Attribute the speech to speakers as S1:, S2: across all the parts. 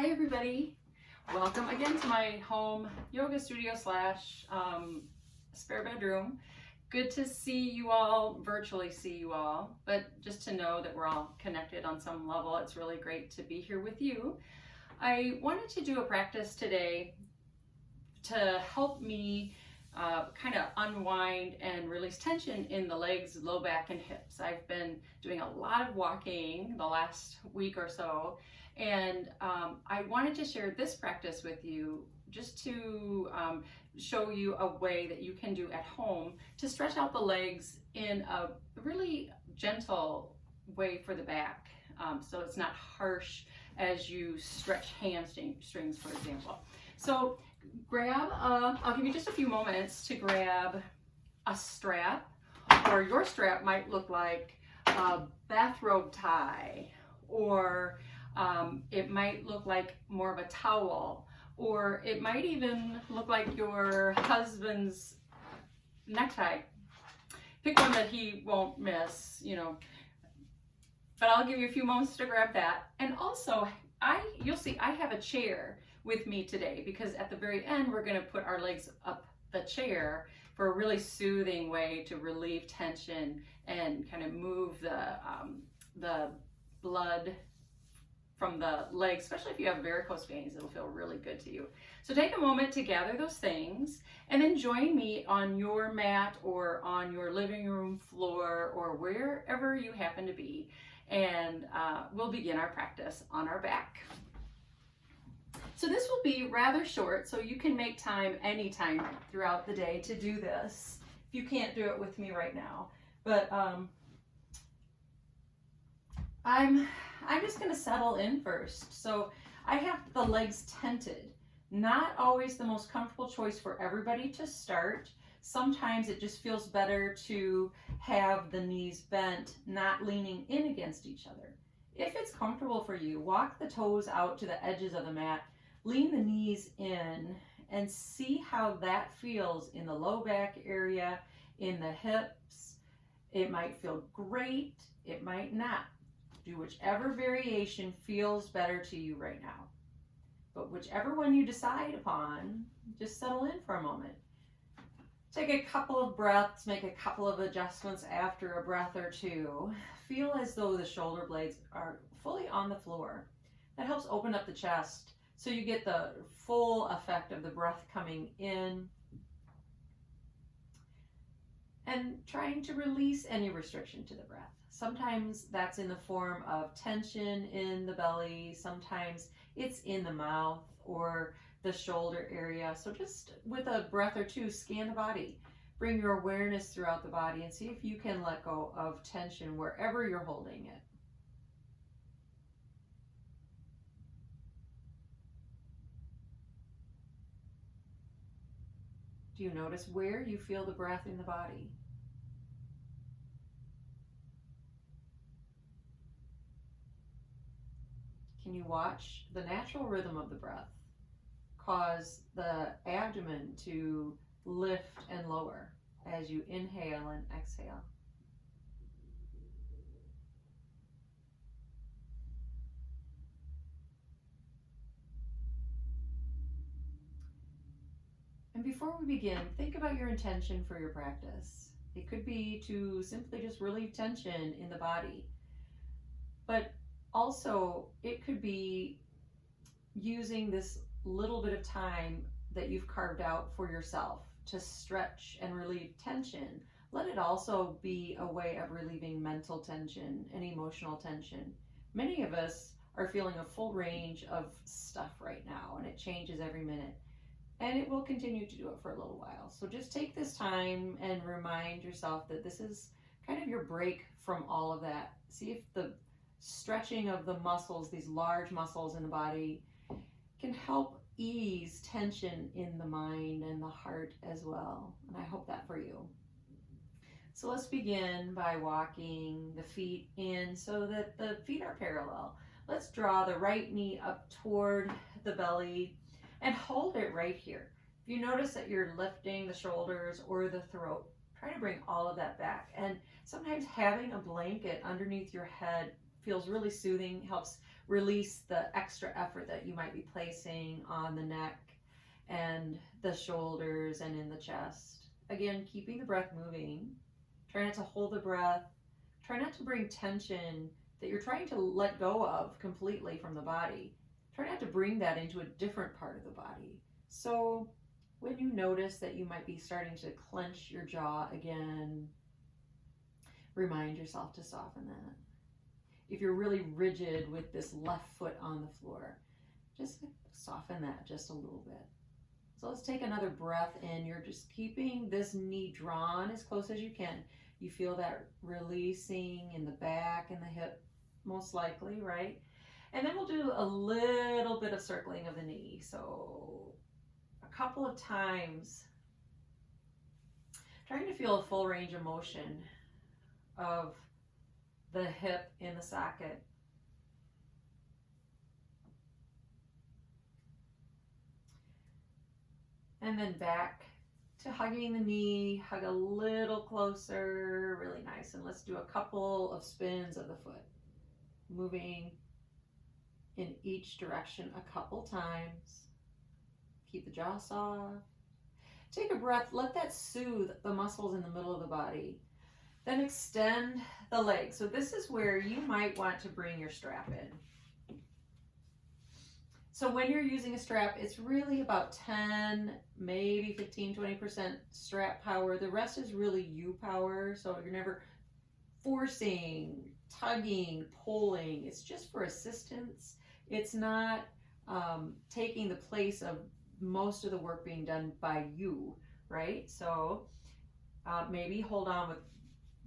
S1: Hi everybody, welcome again to my home yoga studio slash spare bedroom. Good to see you all, virtually see you all, but just to know that we're all connected on some level, it's really great to be here with you. I wanted to do a practice today to help me kind of unwind and release tension in the legs, low back, and hips. I've been doing a lot of walking the last week or so, and I wanted to share this practice with you just to show you a way that you can do at home to stretch out the legs in a really gentle way for the back, so it's not harsh as you stretch hamstrings, for example. So grab I'll give you just a few moments to grab a strap, or your strap might look like a bathrobe tie, or it might look like more of a towel, or it might even look like your husband's necktie. Pick one that he won't miss, but I'll give you a few moments to grab that. And also, you'll see I have a chair with me today, because at the very end we're going to put our legs up the chair for a really soothing way to relieve tension and kind of move the blood from the legs, especially if you have varicose veins. It'll feel really good to you. So take a moment to gather those things, and then join me on your mat or on your living room floor or wherever you happen to be, and we'll begin our practice on our back. So this will be rather short, so you can make time anytime throughout the day to do this. If you can't do it with me right now, but I'm just going to settle in first. So I have the legs tented. Not always the most comfortable choice for everybody to start. Sometimes it just feels better to have the knees bent, not leaning in against each other. If it's comfortable for you, walk the toes out to the edges of the mat. Lean the knees in and see how that feels in the low back area, in the hips. It might feel great, it might not. Do whichever variation feels better to you right now. But whichever one you decide upon, just settle in for a moment. Take a couple of breaths, make a couple of adjustments after a breath or two. Feel as though the shoulder blades are fully on the floor. That helps open up the chest, so you get the full effect of the breath coming in, and trying to release any restriction to the breath. Sometimes that's in the form of tension in the belly, sometimes it's in the mouth or the shoulder area. So just with a breath or two, scan the body. Bring your awareness throughout the body and see if you can let go of tension wherever you're holding it. Do you notice where you feel the breath in the body? Can you watch the natural rhythm of the breath cause the abdomen to lift and lower as you inhale and exhale? And before we begin, think about your intention for your practice. It could be to simply just relieve tension in the body, but also it could be using this little bit of time that you've carved out for yourself to stretch and relieve tension. Let it also be a way of relieving mental tension and emotional tension. Many of us are feeling a full range of stuff right now, and it changes every minute. And it will continue to do it for a little while. So just take this time and remind yourself that this is kind of your break from all of that. See if the stretching of the muscles, these large muscles in the body, can help ease tension in the mind and the heart as well. And I hope that for you. So let's begin by walking the feet in so that the feet are parallel. Let's draw the right knee up toward the belly and hold it right here. If you notice that you're lifting the shoulders or the throat, try to bring all of that back. And sometimes having a blanket underneath your head
S2: feels really soothing, helps release the extra effort that you might be placing on the neck and the shoulders and in the chest. Again, keeping the breath moving. Try not to hold the breath. Try not to bring tension that you're trying to let go of completely from the body. Try not to bring that into a different part of the body. So when you notice that you might be starting to clench your jaw again, remind yourself to soften that. If you're really rigid with this left foot on the floor, just soften that just a little bit. So let's take another breath in. You're just keeping this knee drawn as close as you can. You feel that releasing in the back and the hip, most likely, right? And then we'll do a little bit of circling of the knee. So a couple of times, trying to feel a full range of motion of the hip in the socket. And then back to hugging the knee, hug a little closer, really nice. And let's do a couple of spins of the foot, moving in each direction a couple times. Keep the jaw soft. Take a breath, let that soothe the muscles in the middle of the body. Then extend the legs. So this is where you might want to bring your strap in. So when you're using a strap, it's really about 10, maybe 15, 20% strap power. The rest is really you power. So you're never forcing, tugging, pulling. It's just for assistance. It's not taking the place of most of the work being done by you, right? So maybe hold on with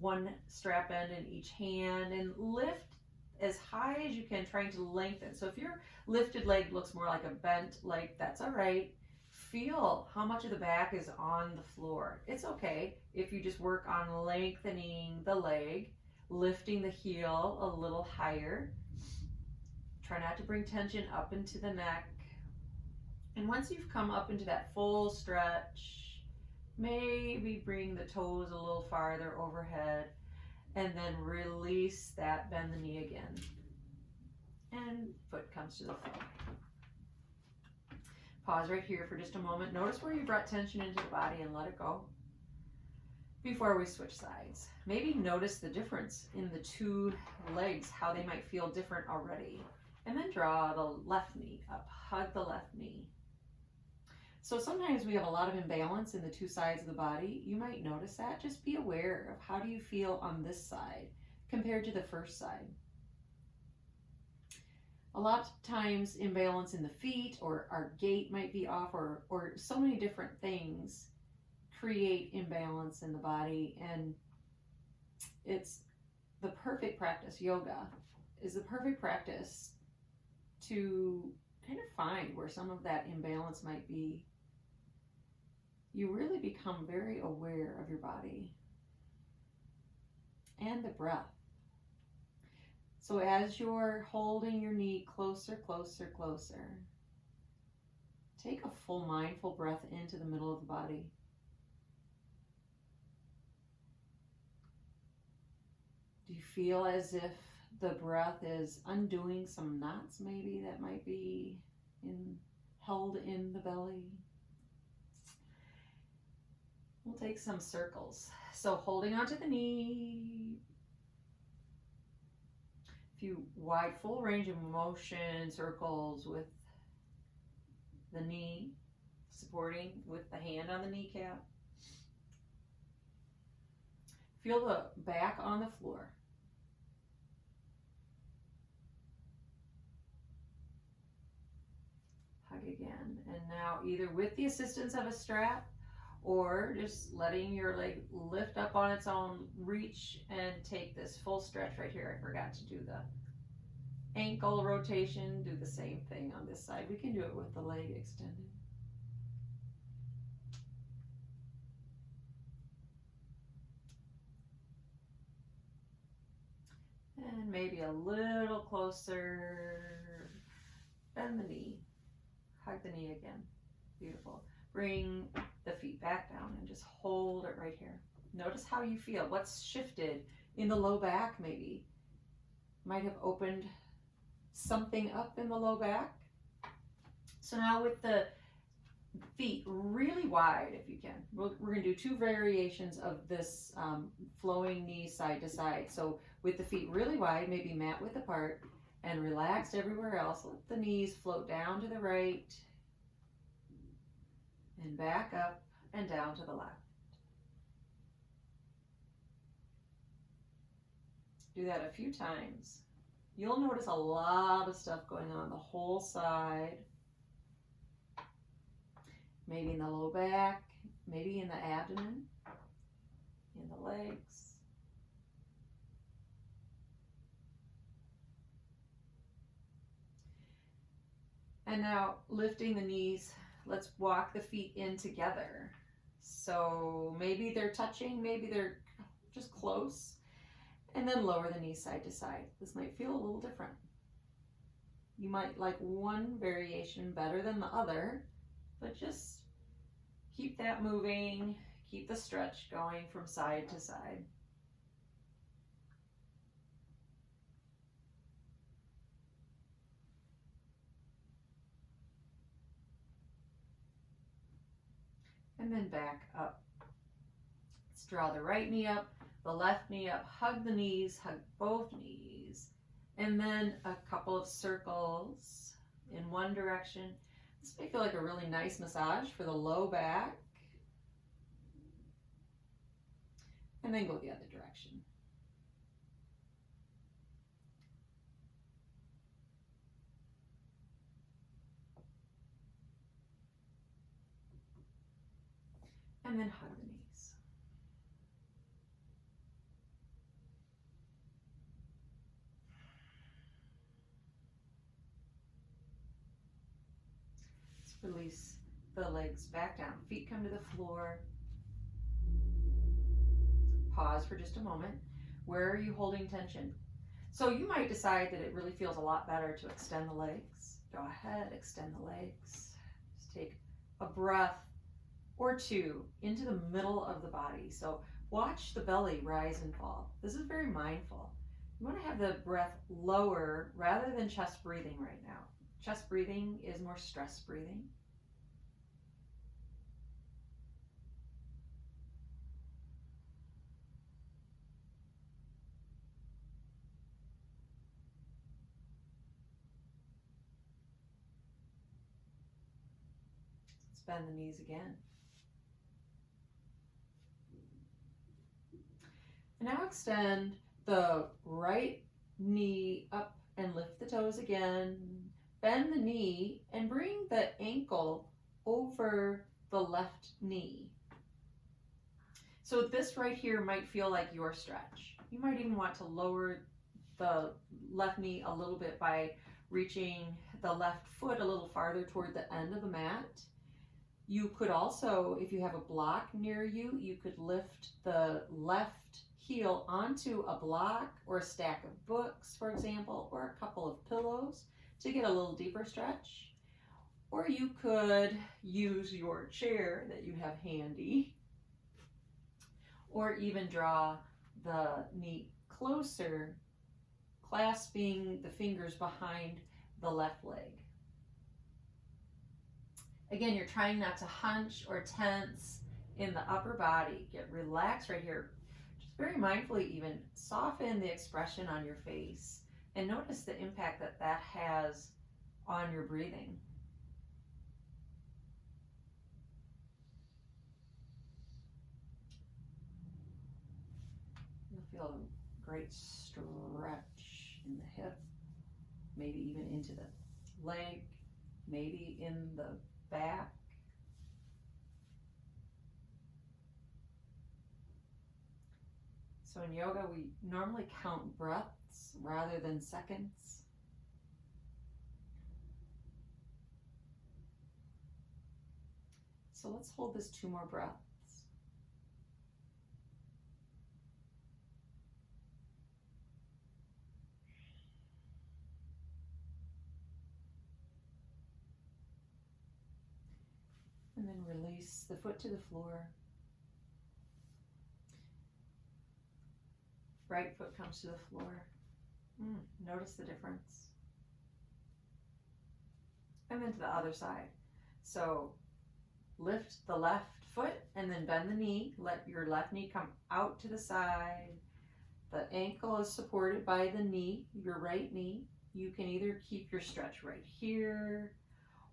S2: one strap end in each hand and lift as high as you can, trying to lengthen. So if your lifted leg looks more like a bent leg, that's all right. Feel how much of the back is on the floor. It's okay if you just work on lengthening the leg, lifting the heel a little higher. Try not to bring tension up into the neck. And once you've come up into that full stretch, maybe bring the toes a little farther overhead and then release that, bend the knee again. And foot comes to the floor. Pause right here for just a moment. Notice where you brought tension into the body and let it go before we switch sides. Maybe notice the difference in the two legs, how they might feel different already. And then draw the left knee up, hug the left knee. So sometimes we have a lot of imbalance in the two sides of the body. You might notice that. Just be aware of how do you feel on this side compared to the first side. A lot of times imbalance in the feet or our gait might be off, or so many different things create imbalance in the body, and it's the perfect practice. Yoga is the perfect practice to kind of find where some of that imbalance might be. You really become very aware of your body and the breath. So as you're holding your knee closer, closer, closer, take a full mindful breath into the middle of the body. Do you feel as if the breath is undoing some knots maybe that might be held in the belly? We'll take some circles. So holding onto the knee, a few wide, full range of motion circles with the knee, supporting with the hand on the kneecap. Feel the back on the floor. Hug again. And now either with the assistance of a strap or just letting your leg lift up on its own, reach and take this full stretch right here. I forgot to do the ankle rotation. Do the same thing on this side. We can do it with the leg extended. And maybe a little closer. Bend the knee. Hug the knee again. Beautiful. Bring the feet back down and just hold it right here. Notice how you feel. What's shifted in the low back maybe. Might have opened something up in the low back. So now with the feet really wide, if you can, we're going to do two variations of this flowing knee side to side. So with the feet really wide, maybe mat width apart, and relaxed everywhere else. Let the knees float down to the right and back up and down to the left. Do that a few times. You'll notice a lot of stuff going on the whole side. Maybe in the low back, maybe in the abdomen, in the legs. And now lifting the knees, let's walk the feet in together. So maybe they're touching, maybe they're just close. And then lower the knees side to side. This might feel a little different. You might like one variation better than the other, but just keep that moving, keep the stretch going from side to side. And then back up. Let's draw the right knee up, the left knee up, hug the knees, hug both knees, and then a couple of circles in one direction. This may feel like a really nice massage for the low back. And then go the other direction. And then hug the knees. Let's release the legs back down. Feet come to the floor. Pause for just a moment. Where are you holding tension? So you might decide that it really feels a lot better to extend the legs. Go ahead, extend the legs. Just take a breath or two into the middle of the body. So watch the belly rise and fall. This is very mindful. You want to have the breath lower rather than chest breathing right now. Chest breathing is more stress breathing. Let's bend the knees again. Now extend the right knee up and lift the toes again. Bend the knee and bring the ankle over the left knee. So this right here might feel like your stretch. You might even want to lower the left knee a little bit by reaching the left foot a little farther toward the end of the mat. You could also, if you have a block near you, you could lift the left heel onto a block or a stack of books, for example, or a couple of pillows to get a little deeper stretch. Or you could use your chair that you have handy, or even draw the knee closer, clasping the fingers behind the left leg. Again, you're trying not to hunch or tense in the upper body. Get relaxed right here. Just very mindfully even soften the expression on your face and notice the impact that that has on your breathing. You'll feel a great stretch in the hip, maybe even into the leg, maybe in the back. So in yoga, we normally count breaths rather than seconds. So let's hold this 2 more breaths. And then release the foot to the floor. Right foot comes to the floor. Notice the difference. And then to the other side. So lift the left foot and then bend the knee. Let your left knee come out to the side. The ankle is supported by the knee, your right knee. You can either keep your stretch right here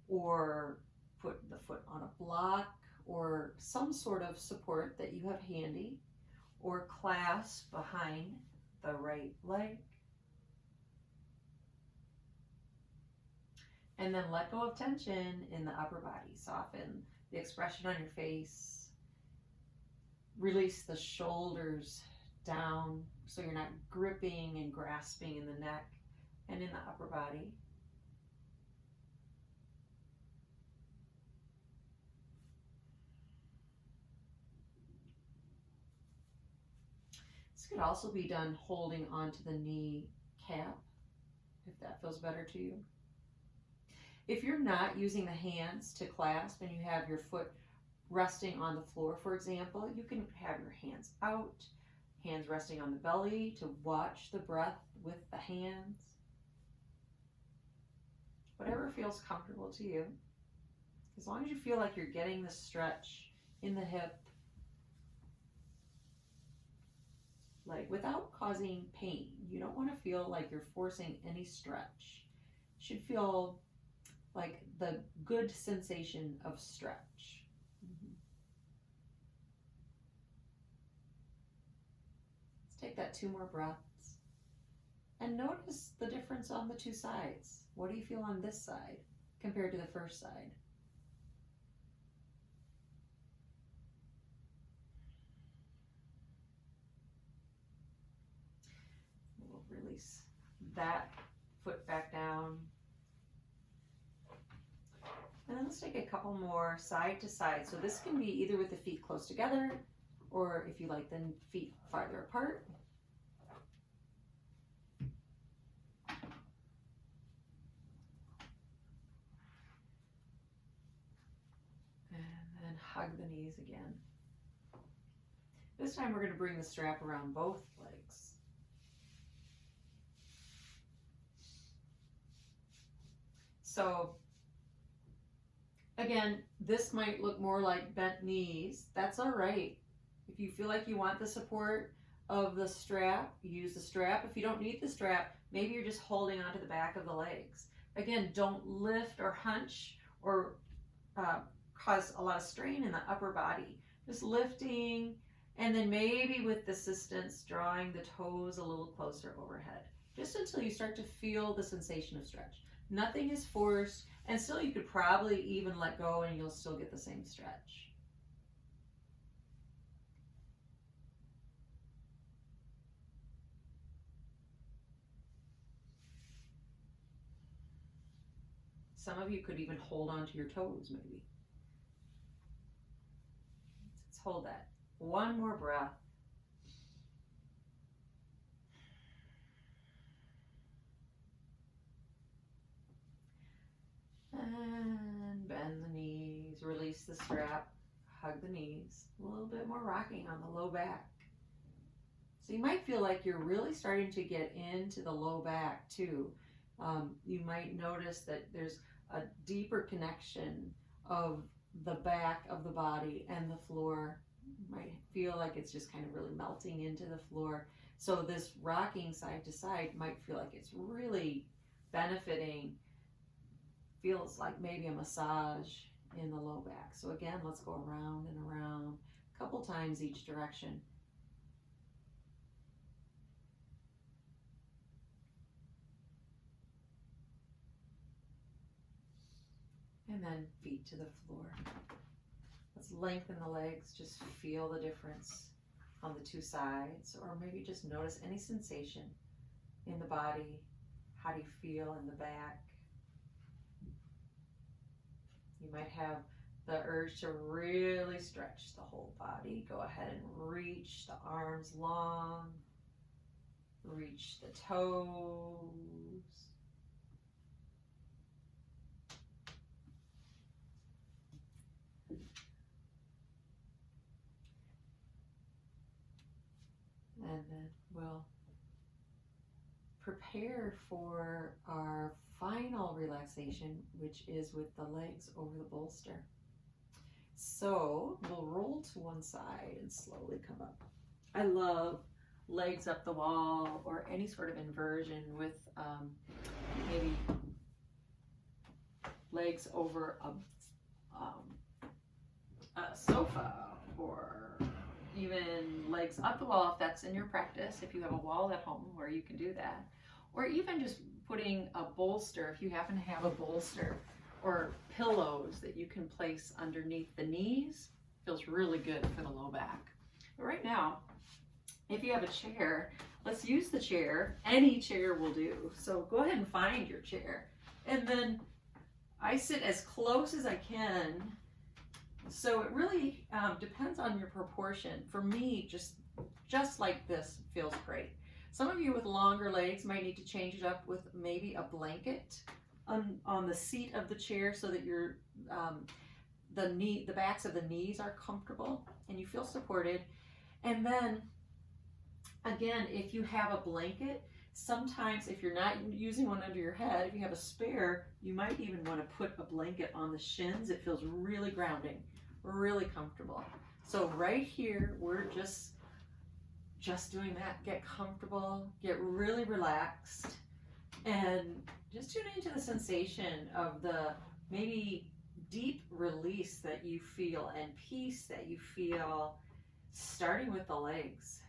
S2: or put the foot on a block or some sort of support that you have handy, or clasp behind the right leg. And then let go of tension in the upper body. Soften the expression on your face. Release the shoulders down so you're not gripping and grasping in the neck and in the upper body. This could also be done holding onto the knee cap, if that feels better to you. If you're not using the hands to clasp and you have your foot resting on the floor, for example, you can have your hands out, hands resting on the belly to watch the breath with the hands. Whatever feels comfortable to you. As long as you feel like you're getting the stretch in the hip, like without causing pain. You don't want to feel like you're forcing any stretch. You should feel like the good sensation of stretch. Let's take that 2 more breaths and notice the difference on the 2 sides. What do you feel on this side compared to the first side? We'll release that foot back down. And then let's take a couple more side to side. So this can be either with the feet close together, or if you like, the feet farther apart. And then hug the knees again. This time we're going to bring the strap around both legs. So again, this might look more like bent knees. That's all right. If you feel like you want the support of the strap, use the strap. If you don't need the strap, maybe you're just holding onto the back of the legs. Again, don't lift or hunch or cause a lot of strain in the upper body. Just lifting, and then maybe with assistance, drawing the toes a little closer overhead, just until you start to feel the sensation of stretch. Nothing is forced, and still you could probably even let go and you'll still get the same stretch. Some of you could even hold on to your toes, maybe. Let's hold that. 1 more breath. And bend the knees, release the strap, hug the knees. A little bit more rocking on the low back. So you might feel like you're really starting to get into the low back too. You might notice that there's a deeper connection of the back of the body and the floor. You might feel like it's just kind of really melting into the floor. So this rocking side to side might feel like it's really benefiting. Feels like maybe a massage in the low back. So again, let's go around and around a couple times each direction. And then feet to the floor. Let's lengthen the legs, just feel the difference on the 2 sides, or maybe just notice any sensation in the body. How do you feel in the back? You might have the urge to really stretch the whole body. Go ahead and reach the arms long, reach the toes. And then we'll prepare for our final relaxation, which is with the legs over the bolster. So we'll roll to one side and slowly come up. I love legs up the wall or any sort of inversion with maybe legs over a sofa, or even legs up the wall if that's in your practice, if you have a wall at home where you can do that, or even just putting a bolster, if you happen to have a bolster, or pillows that you can place underneath the knees. Feels really good for the low back. But right now, if you have a chair, let's use the chair. Any chair will do. So go ahead and find your chair. And then I sit as close as I can. So it really depends on your proportion. For me, just like this feels great. Some of you with longer legs might need to change it up with maybe a blanket on the seat of the chair so that your the backs of the knees are comfortable and you feel supported. And then again, if you have a blanket, sometimes if you're not using one under your head, if you have a spare, you might even want to put a blanket on the shins. It feels really grounding, really comfortable. So right here, we're just doing that. Get comfortable, get really relaxed, and just tune into the sensation of the maybe deep release that you feel and peace that you feel, starting with the legs.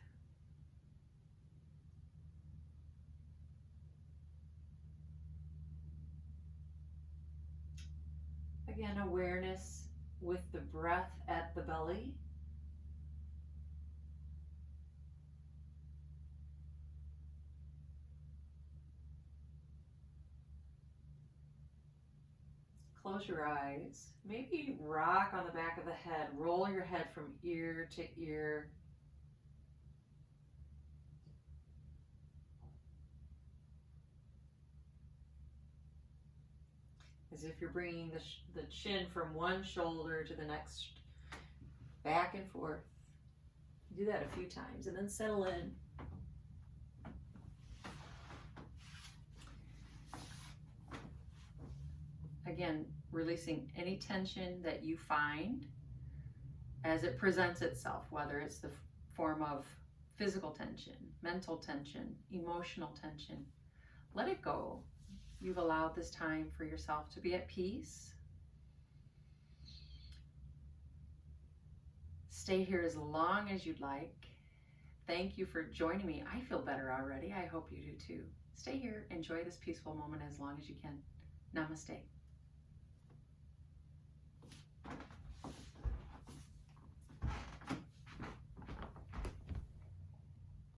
S2: Again, awareness with the breath at the belly. Close your eyes. Maybe rock on the back of the head. Roll your head from ear to ear. As if you're bringing the chin from one shoulder to the next, back and forth. Do that a few times and then settle in. Again, releasing any tension that you find as it presents itself, whether it's the form of physical tension, mental tension, emotional tension. Let it go. You've allowed this time for yourself to be at peace. Stay here as long as you'd like. Thank you for joining me. I feel better already. I hope you do too. Stay here. Enjoy this peaceful moment as long as you can. Namaste.